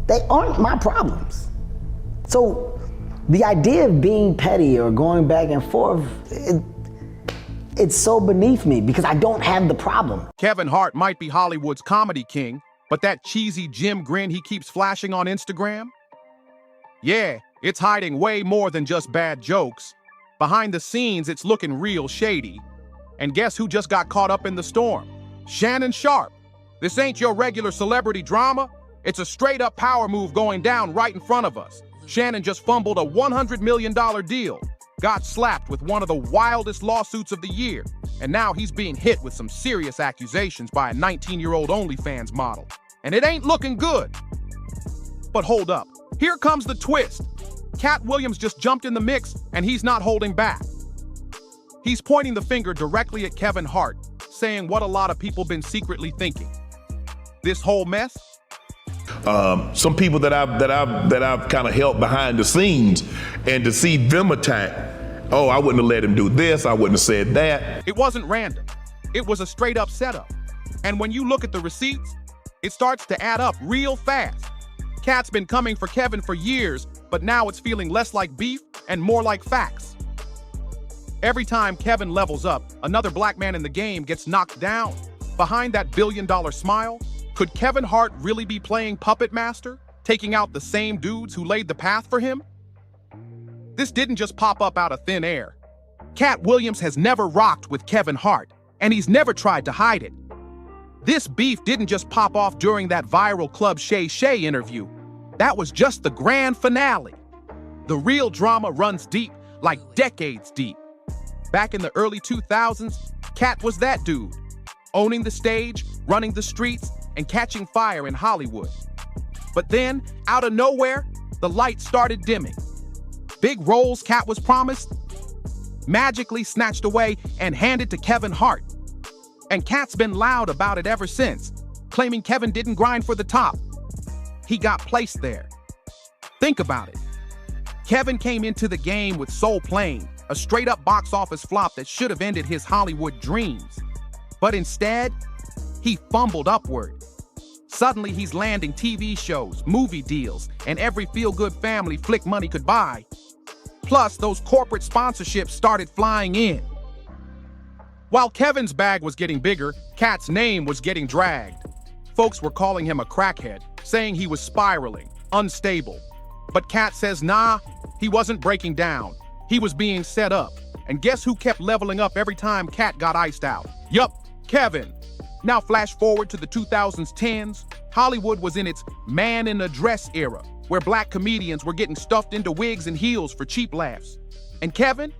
they aren't my problems. So the idea of being petty or going back and forth, it's so beneath me because I don't have the problem. Kevin Hart might be Hollywood's comedy king, but that cheesy Jim grin he keeps flashing on Instagram? Yeah, it's hiding way more than just bad jokes. Behind the scenes, it's looking real shady. And guess who just got caught up in the storm? Shannon Sharpe. This ain't your regular celebrity drama. It's a straight-up power move going down right in front of us. Shannon just fumbled a $100 million deal, got slapped with one of the wildest lawsuits of the year, and now he's being hit with some serious accusations by a 19-year-old OnlyFans model. And it ain't looking good. But hold up. Here comes the twist. Katt Williams just jumped in the mix, and he's not holding back. He's pointing the finger directly at Kevin Hart, saying what a lot of people been secretly thinking. This whole mess? Some people that I've kind of helped behind the scenes, and to see them attack, oh, I wouldn't have let him do this, I wouldn't have said that. It wasn't random. It was a straight up setup. And when you look at the receipts, it starts to add up real fast. Katt's been coming for Kevin for years, but now it's feeling less like beef and more like facts. Every time Kevin levels up, another black man in the game gets knocked down. Behind that billion-dollar smile, could Kevin Hart really be playing puppet master, taking out the same dudes who laid the path for him? This didn't just pop up out of thin air. Katt Williams has never rocked with Kevin Hart, and he's never tried to hide it. This beef didn't just pop off during that viral Club Shay Shay interview. That was just the grand finale. The real drama runs deep, like decades deep. Back in the early 2000s, Katt was that dude, owning the stage, running the streets, and catching fire in Hollywood. But then, out of nowhere, the lights started dimming. Big roles Katt was promised, magically snatched away and handed to Kevin Hart. And Katt's been loud about it ever since, claiming Kevin didn't grind for the top. He got placed there. Think about it. Kevin came into the game with Soul Plane, a straight-up box office flop that should have ended his Hollywood dreams. But instead, he fumbled upward. Suddenly, he's landing TV shows, movie deals, and every feel-good family flick money could buy. Plus, those corporate sponsorships started flying in. While Kevin's bag was getting bigger, Katt's name was getting dragged. Folks were calling him a crackhead, saying he was spiraling, unstable. But Katt says, nah, he wasn't breaking down. He was being set up. And guess who kept leveling up every time Katt got iced out? Yup, Kevin. Now flash forward to the 2010s, Hollywood was in its man-in-a-dress era, where black comedians were getting stuffed into wigs and heels for cheap laughs. And Kevin?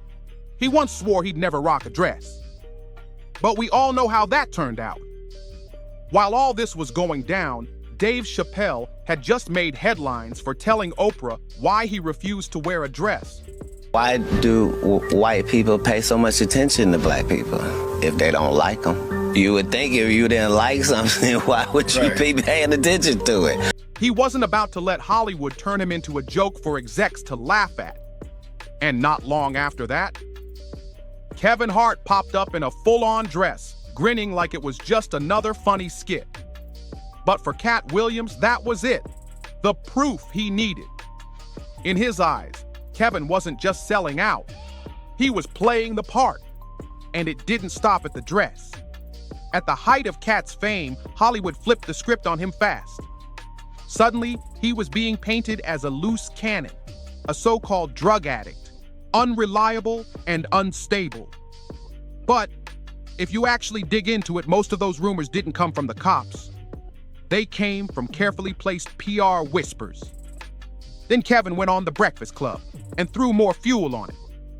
He once swore he'd never rock a dress. But we all know how that turned out. While all this was going down, Dave Chappelle had just made headlines for telling Oprah why he refused to wear a dress. Why do white people pay so much attention to black people if they don't like them? You would think if you didn't like something, why would you be paying attention to it? He wasn't about to let Hollywood turn him into a joke for execs to laugh at. And not long after that, Kevin Hart popped up in a full-on dress, grinning like it was just another funny skit. But for Katt Williams, that was it. The proof he needed. In his eyes, Kevin wasn't just selling out. He was playing the part. And it didn't stop at the dress. At the height of Katt's fame, Hollywood flipped the script on him fast. Suddenly, he was being painted as a loose cannon, a so-called drug addict, unreliable and unstable. But if you actually dig into it, most of those rumors didn't come from the cops. They came from carefully placed PR whispers. Then Kevin went on The Breakfast Club and threw more fuel on it,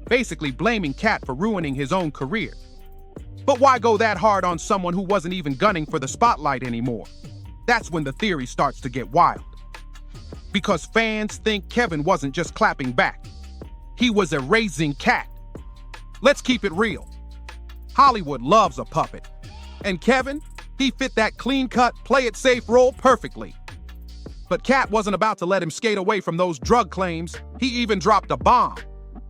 basically blaming Katt for ruining his own career. But why go that hard on someone who wasn't even gunning for the spotlight anymore? That's when the theory starts to get wild. Because fans think Kevin wasn't just clapping back. He was erasing Katt. Let's keep it real. Hollywood loves a puppet. And Kevin, he fit that clean-cut, play-it-safe role perfectly. But Katt wasn't about to let him skate away from those drug claims. He even dropped a bomb,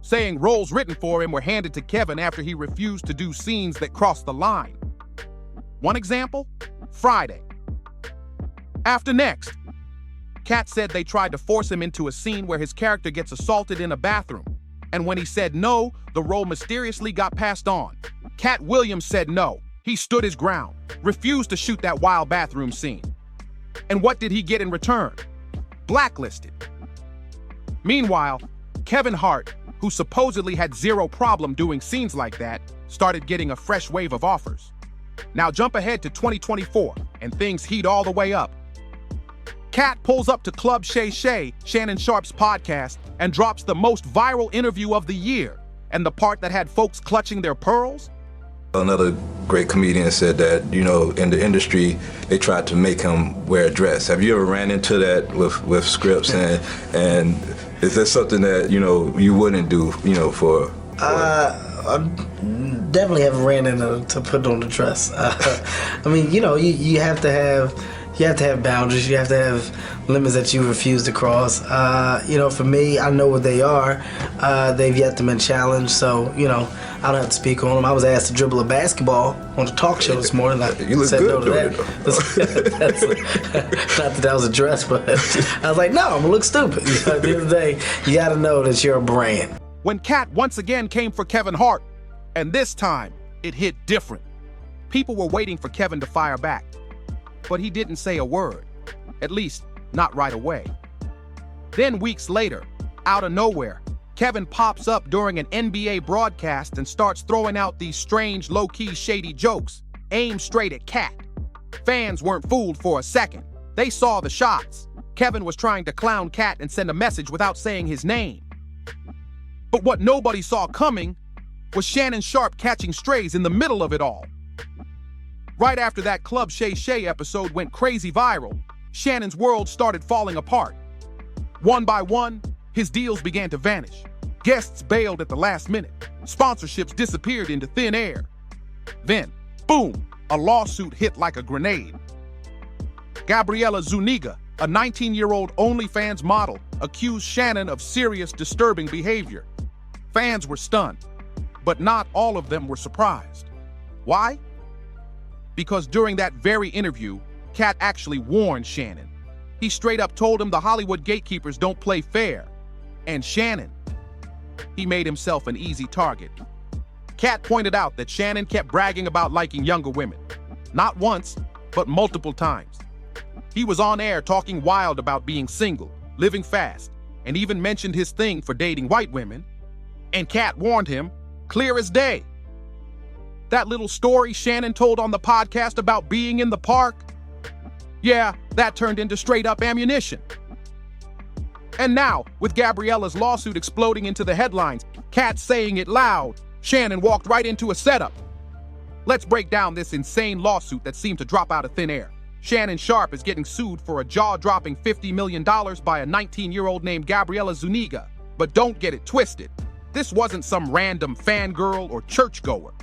saying roles written for him were handed to Kevin after he refused to do scenes that crossed the line. One example? Friday. After next. Katt said they tried to force him into a scene where his character gets assaulted in a bathroom. And when he said no, the role mysteriously got passed on. Katt Williams said no. He stood his ground, refused to shoot that wild bathroom scene. And what did he get in return? Blacklisted. Meanwhile, Kevin Hart, who supposedly had zero problem doing scenes like that, started getting a fresh wave of offers. Now jump ahead to 2024, and things heat all the way up. Katt pulls up to Club Shay Shay, Shannon Sharpe's podcast, and drops the most viral interview of the year, and the part that had folks clutching their pearls. Another great comedian said that, you know, in the industry, they tried to make him wear a dress. Have you ever ran into that with scripts? And is that something that, you know, you wouldn't do, you know, for? I definitely haven't ran into to put on the dress. I mean, you know, you have to have boundaries. You have to have limits that you refuse to cross. You know, for me, I know what they are. They've yet to been challenged, so, you know, I don't have to speak on them. I was asked to dribble a basketball on the talk show this morning. You look good doing it. Not that was a dress, but I was like, no, I'm gonna look stupid. You know, at the end of the day, you gotta know that you're a brand. When Katt once again came for Kevin Hart, and this time, it hit different. People were waiting for Kevin to fire back, but he didn't say a word, at least not right away. Then weeks later, out of nowhere, Kevin pops up during an NBA broadcast and starts throwing out these strange, low-key, shady jokes, aimed straight at Katt. Fans weren't fooled for a second. They saw the shots. Kevin was trying to clown Katt and send a message without saying his name. But what nobody saw coming was Shannon Sharpe catching strays in the middle of it all. Right after that Club Shay Shay episode went crazy viral, Shannon's world started falling apart. One by one, his deals began to vanish. Guests bailed at the last minute. Sponsorships disappeared into thin air. Then, boom, a lawsuit hit like a grenade. Gabriella Zuniga, a 19-year-old OnlyFans model, accused Shannon of serious, disturbing behavior. Fans were stunned, but not all of them were surprised. Why? Because during that very interview, Katt actually warned Shannon. He straight up told him the Hollywood gatekeepers don't play fair. And Shannon, he made himself an easy target. Katt pointed out that Shannon kept bragging about liking younger women. Not once, but multiple times. He was on air talking wild about being single, living fast, and even mentioned his thing for dating white women. And Katt warned him, clear as day. That little story Shannon told on the podcast about being in the park, yeah, that turned into straight up ammunition. And now, with Gabriella's lawsuit exploding into the headlines, Katt saying it loud, Shannon walked right into a setup. Let's break down this insane lawsuit that seemed to drop out of thin air. Shannon Sharpe is getting sued for a jaw-dropping $50 million by a 19-year-old named Gabriella Zuniga. But don't get it twisted. This wasn't some random fangirl or churchgoer.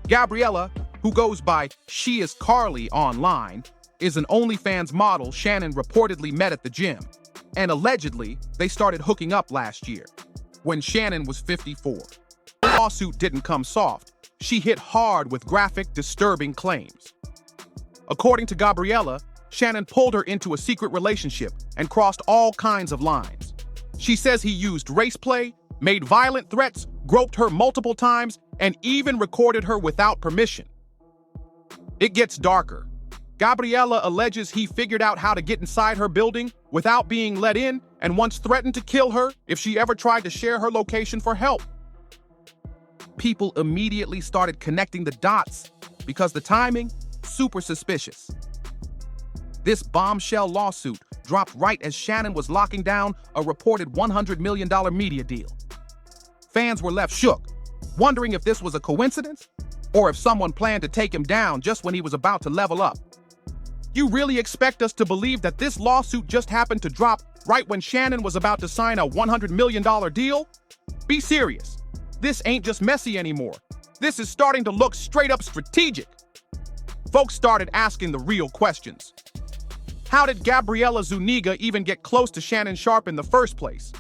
Gabriella, who goes by She Is Carly online, is an OnlyFans model Shannon reportedly met at the gym. And allegedly, they started hooking up last year, when Shannon was 54. The lawsuit didn't come soft. She hit hard with graphic, disturbing claims. According to Gabriella, Shannon pulled her into a secret relationship and crossed all kinds of lines. She says he used race play, made violent threats, groped her multiple times, and even recorded her without permission. It gets darker. Gabriella alleges he figured out how to get inside her building without being let in and once threatened to kill her if she ever tried to share her location for help. People immediately started connecting the dots because the timing, super suspicious. This bombshell lawsuit dropped right as Shannon was locking down a reported $100 million media deal. Fans were left shook, wondering if this was a coincidence or if someone planned to take him down just when he was about to level up. You really expect us to believe that this lawsuit just happened to drop right when Shannon was about to sign a $100 million deal? Be serious. This ain't just messy anymore. This is starting to look straight up strategic. Folks started asking the real questions. How did Gabriella Zuniga even get close to Shannon Sharpe in the first place?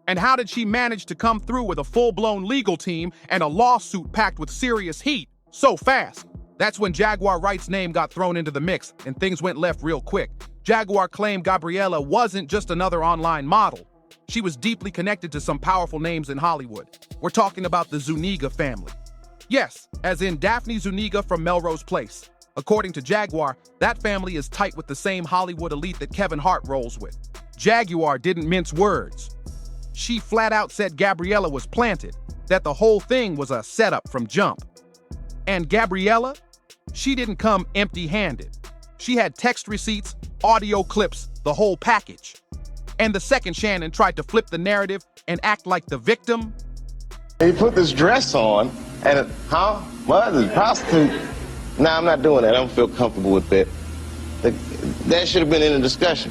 And how did she manage to come through with a full-blown legal team and a lawsuit packed with serious heat so fast? That's when Jaguar Wright's name got thrown into the mix and things went left real quick. Jaguar claimed Gabriella wasn't just another online model. She was deeply connected to some powerful names in Hollywood. We're talking about the Zuniga family. Yes, as in Daphne Zuniga from Melrose Place. According to Jaguar, that family is tight with the same Hollywood elite that Kevin Hart rolls with. Jaguar didn't mince words. She flat out said Gabriella was planted, that the whole thing was a setup from jump. And Gabriella, she didn't come empty-handed. She had text receipts, audio clips, the whole package. And the second Shannon tried to flip the narrative and act like the victim, He put this dress on, and what? The prostitute? Nah, I'm not doing that. I don't feel comfortable with that. That should have been in the discussion.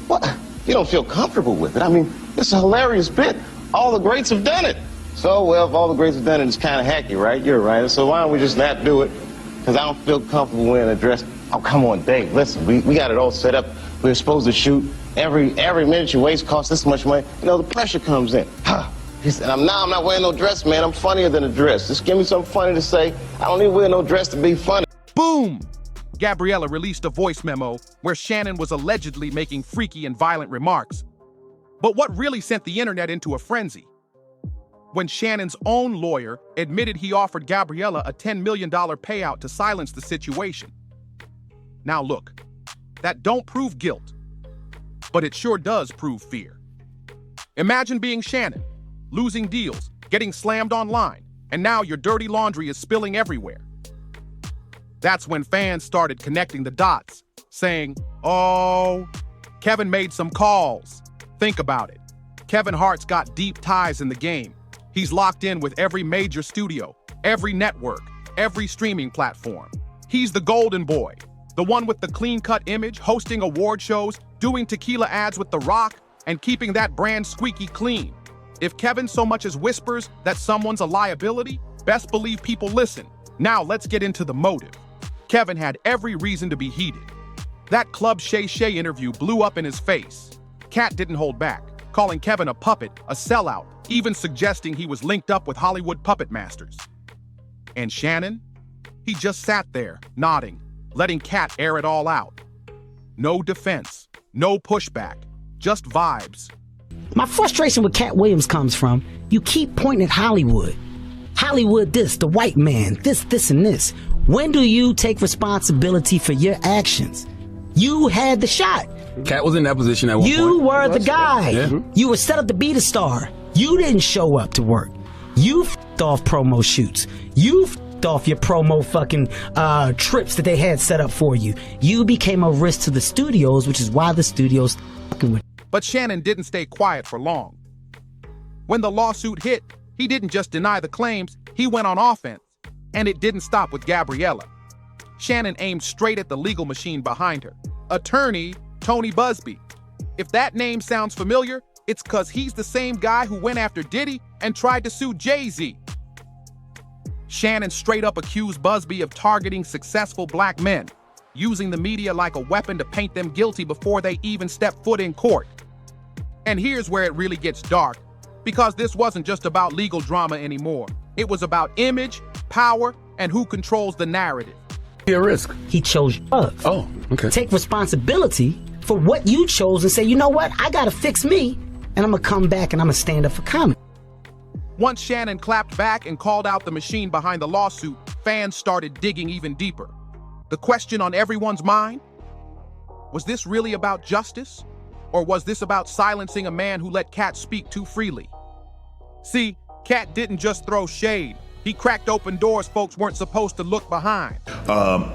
What? You don't feel comfortable with it? I mean, it's a hilarious bit. All the greats have done it. So, well, if all the greats have done it, it's kind of hacky, right? You're right. So why don't we just not do it? Because I don't feel comfortable wearing a dress. Oh, come on, Dave. Listen, we got it all set up. We're supposed to shoot. Every minute you waste costs this much money. You know, the pressure comes in. He said, I'm not wearing no dress, man. I'm funnier than a dress. Just give me something funny to say. I don't need to wear no dress to be funny. boom! Gabriella released a voice memo where Shannon was allegedly making freaky and violent remarks. But what really sent the internet into a frenzy? When Shannon's own lawyer admitted he offered Gabriella a $10 million payout to silence the situation. Now look, that don't prove guilt, but it sure does prove fear. Imagine being Shannon, losing deals, getting slammed online, and now your dirty laundry is spilling everywhere. That's when fans started connecting the dots, saying, oh, Kevin made some calls. Think about it. Kevin Hart's got deep ties in the game. He's locked in with every major studio, every network, every streaming platform. He's the golden boy, the one with the clean-cut image, hosting award shows, doing tequila ads with The Rock, and keeping that brand squeaky clean. If Kevin so much as whispers that someone's a liability, best believe people listen. Now let's get into the motive. Kevin had every reason to be heated. That Club Shay Shay interview blew up in his face. Katt didn't hold back, calling Kevin a puppet, a sellout, even suggesting he was linked up with Hollywood puppet masters. And Shannon? He just sat there, nodding, letting Katt air it all out. No defense, no pushback, just vibes. My frustration with Katt Williams comes from, you keep pointing at Hollywood. Hollywood this, the white man, this, and this. When do you take responsibility for your actions? You had the shot. Katt was in that position at one point. You were the guy. Yeah. You were set up to be the star. You didn't show up to work. You f***ed off promo shoots. You f***ed off your promo fucking trips that they had set up for you. You became a risk to the studios, which is why the studios fucking with. But Shannon didn't stay quiet for long. When the lawsuit hit, he didn't just deny the claims, he went on offense. And it didn't stop with Gabriella. Shannon aimed straight at the legal machine behind her. Attorney Tony Busby. If that name sounds familiar, it's because he's the same guy who went after Diddy and tried to sue Jay-Z. Shannon straight up accused Busby of targeting successful black men, using the media like a weapon to paint them guilty before they even step foot in court. And here's where it really gets dark, because this wasn't just about legal drama anymore. It was about image, power, and who controls the narrative. Be a risk. He chose drugs. Oh, okay. Take responsibility for what you chose and say, you know what, I gotta fix me, and I'm gonna come back and I'm gonna stand up for comedy. Once Shannon clapped back and called out the machine behind the lawsuit, fans started digging even deeper. The question on everyone's mind? Was this really about justice? Or was this about silencing a man who let Katt speak too freely? See, Katt didn't just throw shade. He cracked open doors folks weren't supposed to look behind.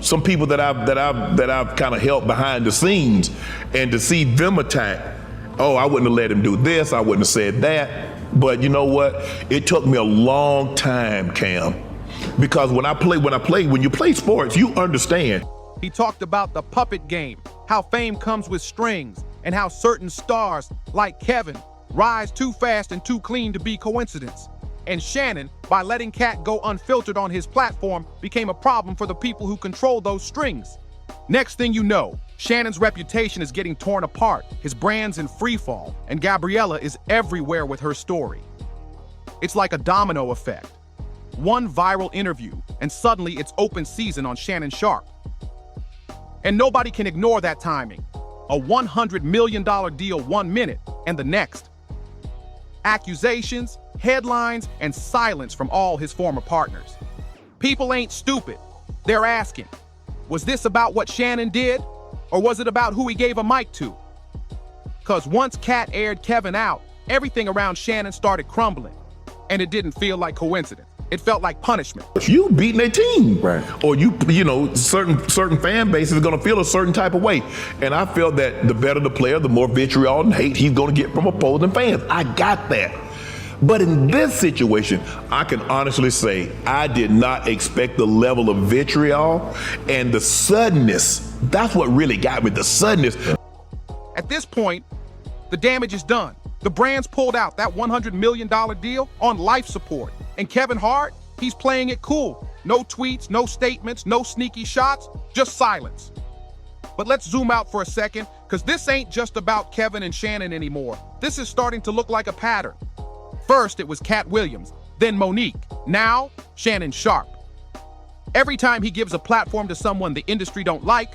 Some people that I've kind of helped behind the scenes, and to see them attack, oh, I wouldn't have let him do this, I wouldn't have said that. But you know what? It took me a long time, Cam, because when you play sports, you understand. He talked about the puppet game, how fame comes with strings, and how certain stars, like Kevin, rise too fast and too clean to be coincidence. And Shannon, by letting Katt go unfiltered on his platform, became a problem for the people who control those strings. Next thing you know, Shannon's reputation is getting torn apart, his brand's in freefall, and Gabriella is everywhere with her story. It's like a domino effect. One viral interview, and suddenly it's open season on Shannon Sharpe. And nobody can ignore that timing. A $100 million deal 1 minute, and the next. Accusations, headlines, and silence from all his former partners. People ain't stupid. They're asking, was this about what Shannon did, or was it about who he gave a mic to? Because once Katt aired Kevin out, everything around Shannon started crumbling, and it didn't feel like coincidence. It felt like punishment. You beating a team, Right. Or certain fan bases are going to feel a certain type of way, and I felt that the better the player, the more vitriol and hate he's going to get from opposing fans. I got that, but in this situation, I can honestly say I did not expect the level of vitriol and the suddenness. That's what really got me, the suddenness. At this point, the damage is done. The brand's pulled out that $100 million deal on life support. And Kevin Hart, he's playing it cool. No tweets, no statements, no sneaky shots, just silence. But let's zoom out for a second, because this ain't just about Kevin and Shannon anymore. This is starting to look like a pattern. First, it was Katt Williams, then Monique, now Shannon Sharpe. Every time he gives a platform to someone the industry don't like,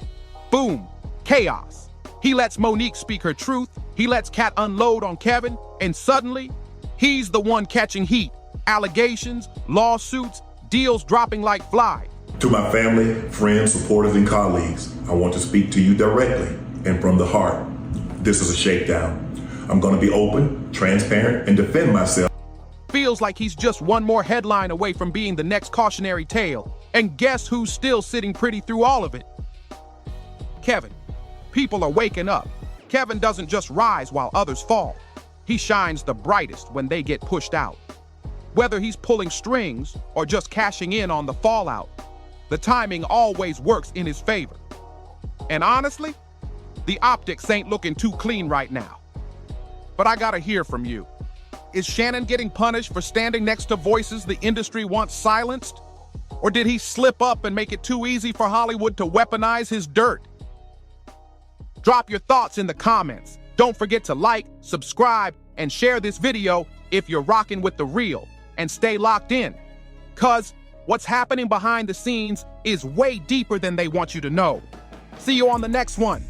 boom, chaos. He lets Monique speak her truth, he lets Katt unload on Kevin, and suddenly, he's the one catching heat. Allegations, lawsuits, deals dropping like flies. To my family, friends, supporters, and colleagues, I want to speak to you directly and from the heart. This is a shakedown. I'm going to be open, transparent, and defend myself. Feels like he's just one more headline away from being the next cautionary tale. And guess who's still sitting pretty through all of it? Kevin. People are waking up. Kevin doesn't just rise while others fall. He shines the brightest when they get pushed out. Whether he's pulling strings or just cashing in on the fallout, the timing always works in his favor. And honestly, the optics ain't looking too clean right now. But I gotta hear from you. Is Shannon getting punished for standing next to voices the industry once silenced? Or did he slip up and make it too easy for Hollywood to weaponize his dirt? Drop your thoughts in the comments. Don't forget to like, subscribe, and share this video if you're rocking with the real. And stay locked in, cause what's happening behind the scenes is way deeper than they want you to know. See you on the next one.